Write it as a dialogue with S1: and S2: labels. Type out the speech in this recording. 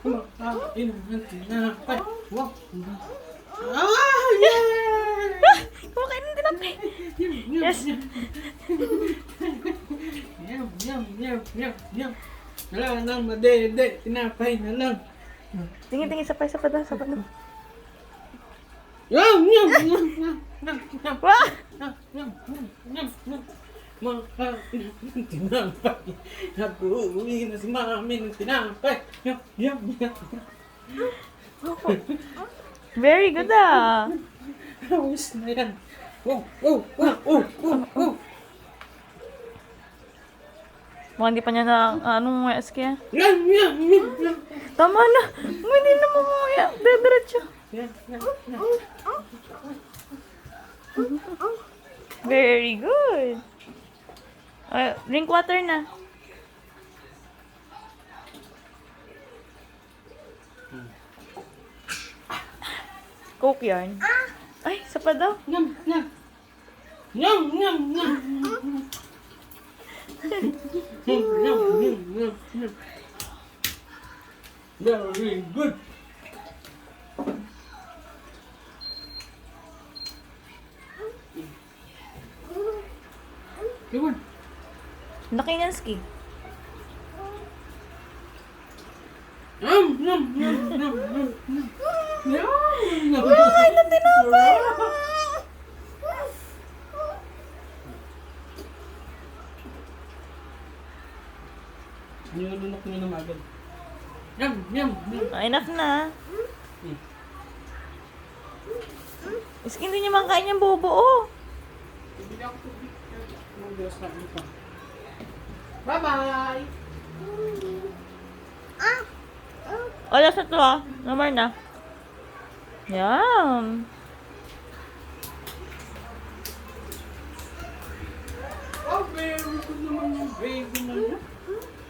S1: kumakain ng tinapay. Wow. Ah, yeah!
S2: Kumakain ng tinapay.
S1: Yum, yum,
S2: Yes.
S1: yum. Yum, yum, yum, yum, yum. Wala nang madede, tinapay na lang.
S2: Tingin, isa pa daw,
S1: Yum, yum, yum, yum, yum, yum.
S2: Wow!
S1: Yum, yum, yum, yum. Makain ng tinapay. Nag-uwi na si mami ng tinapay. Yum, yum, yum.
S2: Very good ah.
S1: Hawis na yan. Oh, oh, oh, oh, oh, oh.
S2: Mukhang hindi pa niya na, anong kaya?
S1: Yum, yum, yum, yum.
S2: Tama na. Hindi na mamamaya. Diretso.
S1: Yan, yan, yan.
S2: Very good. Drink water na. Coke yarn. Ay, isa pa daw.
S1: Yum, yum. Yum, yum, yum. Yum, yum, yum, yum, yum. Very good. Come on.
S2: Laki niyan, Ski.
S1: Yum, yum, yum, yum, yum, yum. Yum, yum.
S2: Ay, na tinapay.
S1: Nilulunok nyo na agad. Yum, yum, yum.
S2: Enough na. Ski, hindi niya makain yung buo-buo.
S1: Bibili ako tubig. Mag-gas na ano pa. Bye-bye!
S2: Wala sa to ah. Namar na. Yum.
S1: Oh, very good naman yung baby na yan.